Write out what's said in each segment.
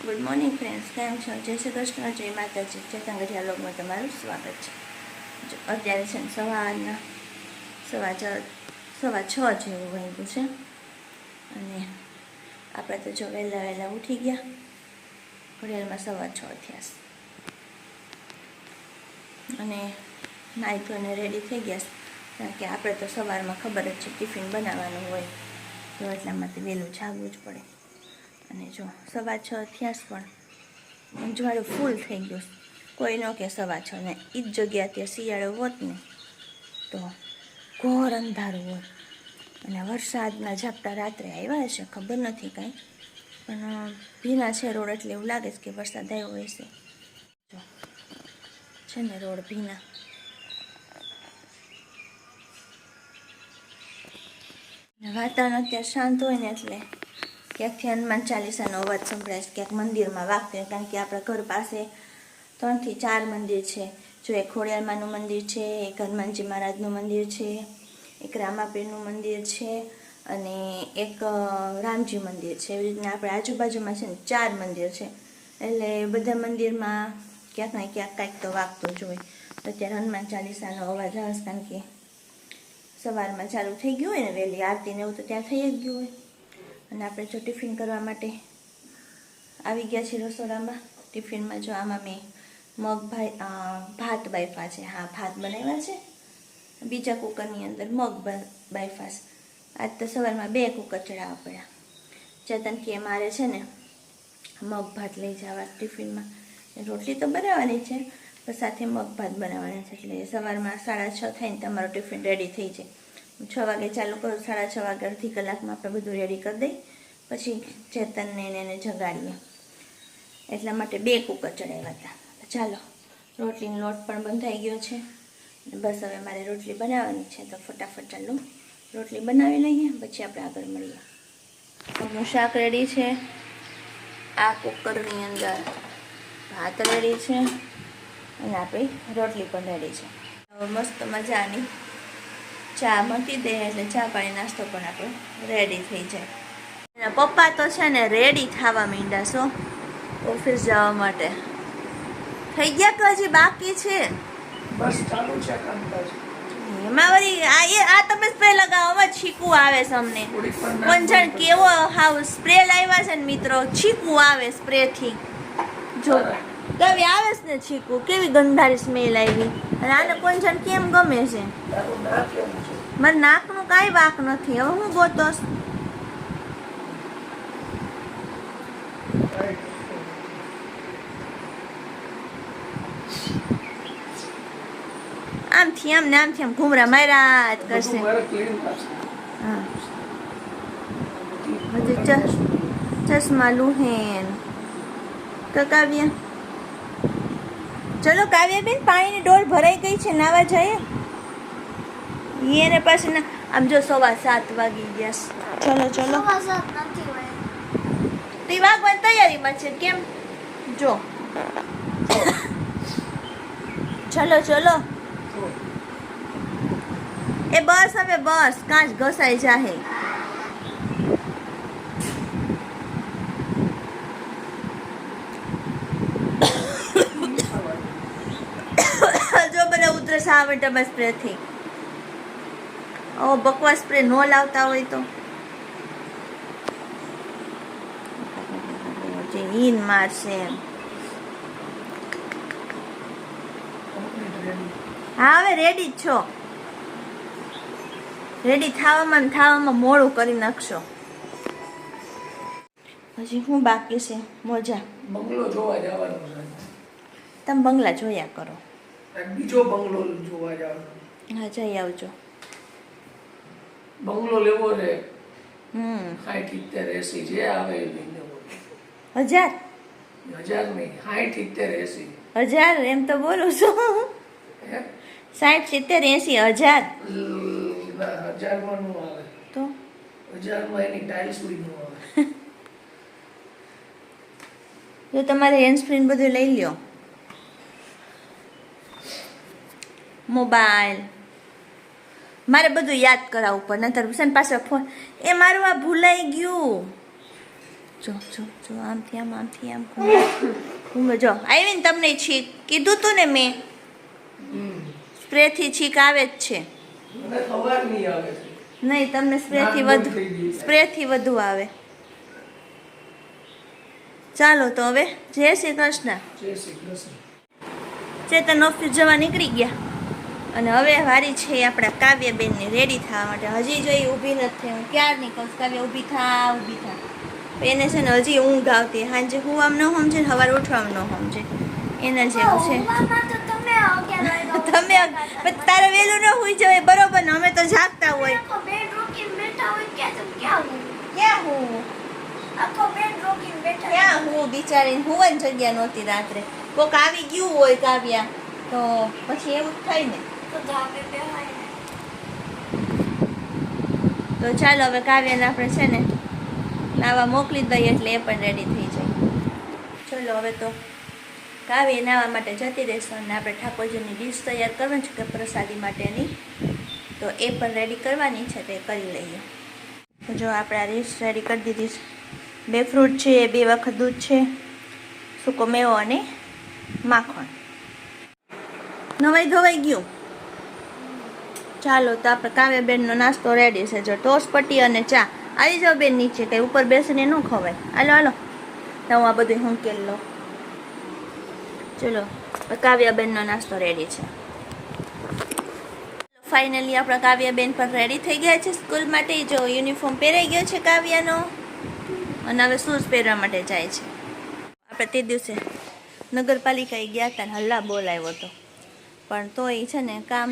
Good morning friends, કેમ છો? જય શ્રી કૃષ્ણ, જય માતાજી, ચેતન ગઢિયા વ્લોગમાં તમારું સ્વાગત છે. જો અત્યારે છે ને સવા છ જેવું વાગ્યું છે અને આપણે તો જો વહેલા ઉઠી ગયા. ઘડિયાળમાં 6:15 થયા અને નાહી ધોઈને રેડી થઈ ગયા. કારણ કે આપણે તો સવારમાં ખબર જ છે ટિફિન બનાવવાનું હોય, તો એટલા માટે વહેલું જાગવું જ પડે. અને જો 6:15 થયા પણ અંજવાળું ફૂલ થઈ ગયું. કોઈ ન કે 6:15 ને એ જ જગ્યા ત્યાં શિયાળો હોત ને તો ઘોર અંધારું હોત અને વરસાદના ઝાપટા રાત્રે આવ્યા હશે, ખબર નથી કાંઈ, પણ ભીના છે રોડ એટલે એવું લાગે છે કે વરસાદ આવ્યો હશે. જો છે ને રોડ ભીના. વાતાવરણ અત્યારે શાંત હોય ને એટલે ક્યાંકથી હનુમાન ચાલીસાનો અવાજ સંભળાય છે, ક્યાંક મંદિરમાં વાગશે. કારણ કે આપણા ઘર પાસે 3 થી 4 મંદિર છે. જો એક ખોડિયારમાંનું મંદિર છે, એક હનુમાનજી મહારાજનું મંદિર છે, એક રામાપીરનું મંદિર છે અને એક રામજી મંદિર છે. એવી રીતના આપણે આજુબાજુમાં છે ને 4 મંદિર છે. એટલે બધા મંદિરમાં ક્યાંક ને ક્યાંક કાંઈક તો વાગતું જ હોય. તો અત્યારે હનુમાન ચાલીસાનો અવાજ આવે, કારણ કે સવારમાં ચાલુ થઈ ગયું હોય ને વહેલી આરતી ને એવું તો ત્યાં થઈ જ ગયું હોય. અને આપણે જો ટિફિન કરવા માટે આવી ગયા છીએ રસોડામાં. ટિફિનમાં જો આમાં મેં ભાત બાફા છે. હા, ભાત બનાવ્યા છે. બીજા કુકરની અંદર મગ બાફા છે. આજ તો સવારમાં 2 કુકર ચડાવવા પડ્યા. ચેતન કે મારે છે ને મગ ભાત લઈ જવા ટિફિનમાં. રોટલી તો બનાવવાની છે પણ સાથે મગ ભાત બનાવવાના છે. એટલે સવારમાં 6:30 થાય ને તમારું ટિફિન રેડી થઈ જાય. 6 વાગે ચાલુ કરું, 6:30 વાગે અડધી કલાકમાં આપણે બધું રેડી કરી દઈ. પછી ચેતનને એને જગાડીએ. એટલા માટે 2 કુકર ચડાવ્યા હતા. ચાલો, રોટલીનો લોટ પણ બંધાઈ ગયો છે. બસ હવે મારે રોટલી બનાવવાની છે, તો ફટાફટ ચાલો રોટલી બનાવી લઈએ, પછી આપણે આગળ મળીએ. મગનું શાક રેડી છે. આ કુકરની અંદર ભાત રેડી છે અને આપણી રોટલી પણ રેડી છે. હવે મસ્ત મજાની ચા મૂકી દે એટલે ચા પાણી નાસ્તો પણ આપણો રેડી થઈ જાય. એના પપ્પા તો છે ને રેડી થવા માંડ્યા છો ઓફિસ જવા માટે. થઈ ગયા કે હજી બાકી છે? બસ ચાલુ છે કામકાજ. એમાં વળી આ તમે સ્પ્રે લગાવવામાં છીકું આવે છે અમને. કોણ જાણ કેવો હાવ સ્પ્રે લાવ્યા છે ને મિત્રો, છીકું આવે સ્પ્રે થી. જો કેવી આવે છે ને છીકું, કેવી ગંધારી સ્મેલ આવી. અને આને કોણ જાણ કેમ ગમે છે. મારે નાકનું કાંઈ વાક નથી. હવે હું ગોતોસ આમથી આમ ને આમથી આમ ઘૂમરા માર્યા જ કરશે. હા, બધું ચશ્મા લુહેન તો કાવ્ય. ચલો કાવ્યાબેન, પાણીની ડોલ ભરાઈ ગઈ છે, નાવા જઈએ. એને પાસે આમ જો 7:15 વાગી ગયા. ચલો ચલો, તે વાગવાની તૈયારીમાં છે કેમ જો. ચલો ચલો, એ બસ હવે બસ કાંચ ઘસાઈ જાહે. જો બધા ઉધરસ આવે ટબા સ્પ્રે થી. ઓ બકવાસ સ્પ્રે નો લાવતા હોય તો જે ઈન મારશે એમ. હા, હવે રેડી જ છો. રેડી થવામાં મોડું કરી નાખશો. હજી શું બાકી છે? મોજા બંગલો જોવા જવાનો છે. તમે બંગલા જોયા કરો. બીજો બંગલો જોવા જવાનો. હા, જઈ આવજો. બંગલો લેવો છે. 60-70 80 જે આવે એ લઈને. 1000 નહીં, 60-70 80. 1000 એમ તો બોલું છું. 60 70 80 1000 1000માં નું આવે તો 1000માં એની ટાઇલ્સ બી નું આવે. જો તમારે હેન્ડ સ્પ્રીન બધું લઈ લ્યો, મોબાઈલ. મારે બધું યાદ કરાવવું પડે, નતર હુસેન પાસે ફોન એ મારું આ ભૂલાઈ ગયું. જો જો જો આમથી આમ ઘૂમે જો આવી ને તમને છીક કીધું તું ને મેં સ્પ્રેથી છીક આવે જ છે મને ખબર નહીં આવે છે. નહીં તમને સ્પ્રેથી વધુ આવે. ચાલો તો હવે જય શ્રી કૃષ્ણ. જય શ્રી કૃષ્ણ. ચેતન ઓફિસ જવા નીકળી ગયા અને હવે વારી છે આપણા કાવ્યાબેનની રેડી થવા માટે. હજી જો એ ઊભી નથી થઈ. હું ક્યારની કહું છું, કાવ્ય ઊભી થા. એને છે ને હજી ઊંઘ આવતી. સાંજે હું આમ ન સમજે ને સવારે ઉઠવામાં ન સમજે એના જેવું છે. તમે પણ તારે વહેલું ન હોઈ જવાય બરોબર ને. અમે તો જાગતા હોય. ક્યાં હું બિચારી હું જગ્યા નહોતી રાત્રે. કોક આવી ગયું હોય કાવ્યા તો પછી એવું જ થાય ને. તો ચાલો હવે કાવ્યાને આપણે છે ને નાવા મોકલી દઈએ એટલે એ પણ રેડી થઈ જાય. ચલો હવે તો કાવ્ય નાવા માટે જતી રહેશું અને આપણે ઠાકોરજીની ડીશ તૈયાર કરવાની છે કે પ્રસાદી માટેની, તો એ પણ રેડી કરવાની છે તે કરી લઈએ. તો જો આપણે આ ડીશ રેડી કરી દીધી છે. 2 ફ્રૂટ છે, 2 વખત દૂધ છે, સૂકો મેવો અને માખણ. નવાઈ ધોવાઈ ગયું. ચાલો તો આપણે કાવ્યાબેનનો નાસ્તો રેડી છે. જો ટોસ પટ્ટી અને ચા. આવી જાઓ બેન નીચે, કંઈ ઉપર બેસીને ન ખવાય. હાલો તો હું આ બધું હુંકેલ લો. ચલો કાવ્યાબેનનો નાસ્તો રેડી છે. ફાઇનલી આપણા કાવ્યાબેન પણ રેડી થઈ ગયા છે સ્કૂલ માટે. જો યુનિફોર્મ પહેરાઈ ગયો છે કાવ્યાનો અને હવે શૂઝ પહેરવા માટે જાય છે. આપણે તે દિવસે નગરપાલિકાએ ગયા હતા ને હલ્લા બોલાવ્યો હતો, પણ તોય છે ને કામ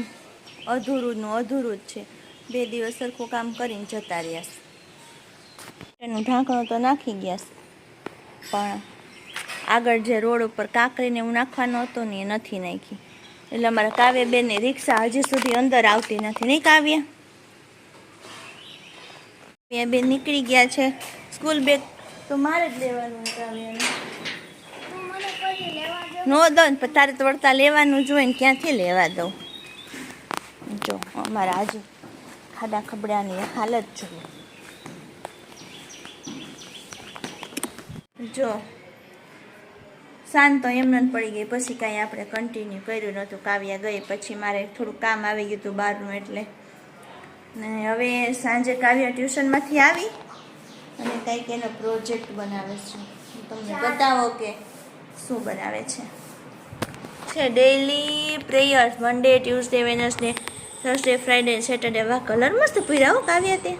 અધૂરું જ છે. 2 દિવસ સરખું કામ કરીને જતા રહ્યા. એનું ઢાંકણું તો નાખી ગયા, પણ આગળ જે રોડ ઉપર કાંકરીને એવું નાખવાનું હતું ને એ નથી નાખી. એટલે અમારા કાવ્યાબેનની રિક્ષા હજી સુધી અંદર આવતી નથી. નહીં કાવ્યા? કાવ્યાબેન નીકળી ગયા છે. સ્કૂલ બેગ તો મારે જ લેવાનું કાવ્યાને. નો દો ને તારે તો વળતા લેવાનું જોઈએ ને, ક્યાંથી લેવા દઉં. જો અમારા આજે ખાડા ખબડાની હાલત જુઓ. જો શાંત તો એમને પડી ગઈ. પછી કાંઈ આપણે કન્ટિન્યુ કર્યું નહોતું. કાવ્યા ગઈ પછી મારે થોડું કામ આવી ગયું હતું બહારનું, એટલે ને હવે સાંજે કાવ્યા ટ્યુશનમાંથી આવી અને કંઈક એનો પ્રોજેક્ટ બનાવે છે. તમને બતાવો કે શું બનાવે છે. Daily prayers Monday, Tuesday, Wednesday, Thursday, Friday, Saturday. વાહ, કલર મસ્ત પૂર્યા હો કાવ્યા. તે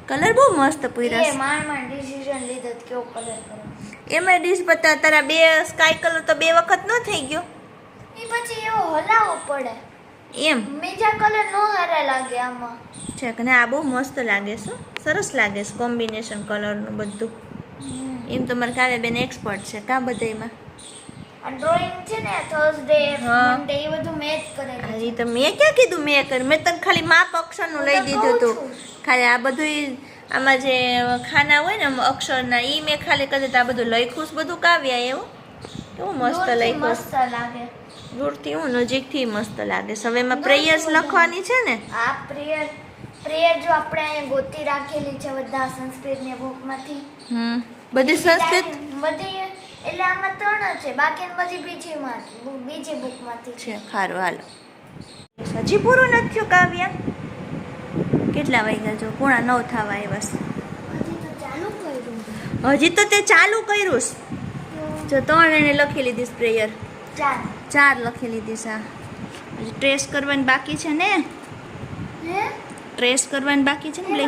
કલર બહુ મસ્ત પૂર્યા. ડિસિઝન લીધો કેવો કલર કરો. એમાં ડીશ બતા તારા 2 સ્કાય કલર તો 2 વખત ન થઈ ગયો. એ પછી એવો હલાવવો પડે એમ બીજા કલર નો હારા લાગે આમાં. છે કે આ બહુ મસ્ત લાગે છે. સરસ લાગે છે કોમ્બિનેશન કલરનું બધું. એમ તો મારા કાવ્યાબેન એક્સપર્ટ છે કા બધામાં. આ ડ્રોઈંગ છે ને થર્સડે, હા. મંડે એ બધું મેચ કરે. એ તો મેં ક્યાં કીધું મેં તને ખાલી માપ અક્ષરનું લઈ દીધું હતું. ખાલી આ બધું આમાં જે ખાના હોય ને અક્ષરના એ મેં ખાલી કરી આ બધું લખ્યું બધું કાવ્યા. એવું કેવું મસ્ત લખ્યું. મસ્ત લાગે. દૂરથી હું નજીકથી મસ્ત લાગે છે. હવે એમાં પ્રેયર્સ લખવાની છે ને. આ પ્રેયર જો આપણે અહીંયા ગોતી રાખેલી છે બધા સંસ્કૃતની બુકમાંથી. બધી સંસ્કૃત બધી એટલે આમાં 3 છે, બાકી બધી બીજી બુકમાંથી છે. ખારું હાલો. હજી પૂરું નથી થયું કાવ્યા. કેટલા વાગ્યા જો 9:15 થવા આવ્યા છે. હજી તો તે ચાલુ કર્યું છે. જો 3 એને લખી લીધી પ્રેયર. 4 લખી લીધી છે. હજી ટ્રેસ કરવાની બાકી છે ને. ટ્રેસ કરવાની બાકી છે ને.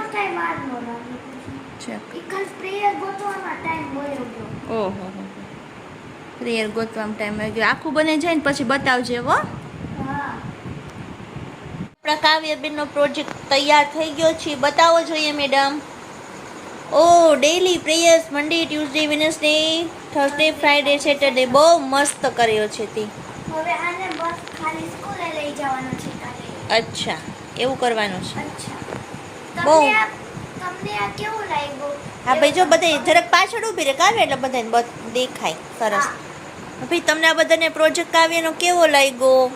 ઓહો, પ્રેયર ગોતવામાં ટાઈમ આવી ગયો. આખું બને જાય ને પછી બતાવજે હો. આપણા કાવ્યાબેનનો પ્રોજેક્ટ તૈયાર થઈ ગયો છે. બતાવો જોઈએ મેડમ. ઓ daily prayers Monday, Tuesday, Wednesday, Thursday, Friday, Saturday. બહુ મસ્ત કર્યો છે તે. હવે આને બસ ખાલી સ્કૂલે લઈ જવાનું છે કાલે. અચ્છા, એવું કરવાનું છે. બહુ તમને આ કેવું લાગ્યું? હા ભાઈ, જો બધા જરાક પાછળ ઊભી રહે કાવ્ય એટલે બધાને દેખાય સરસ. ભાઈ તમને આ બધાને પ્રોજેક્ટ કાવ્યનો કેવો લાગ્યો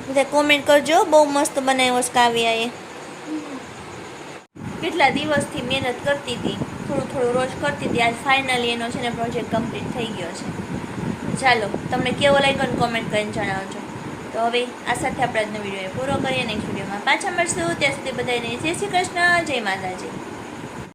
બધા કોમેન્ટ કરજો. બહુ મસ્ત બનાવ્યો છે કાવ્યાએ. કેટલા દિવસથી મહેનત કરતી હતી થોડું થોડું રોજ કરતી હતી. આજ ફાઇનલી એનો છે ને પ્રોજેક્ટ કમ્પ્લીટ થઈ ગયો છે. ચાલો, તમને કેવો લાગ્યો ને કોમેન્ટ કરીને જણાવજો. તો હવે આ સાથે આપણે આજનો વિડીયો પૂરો કરીએ. નેક્સ્ટ વિડીયોમાં પાછા મળશું. ત્યાં સુધી બધાને જય શ્રી કૃષ્ણ, જય માતાજી.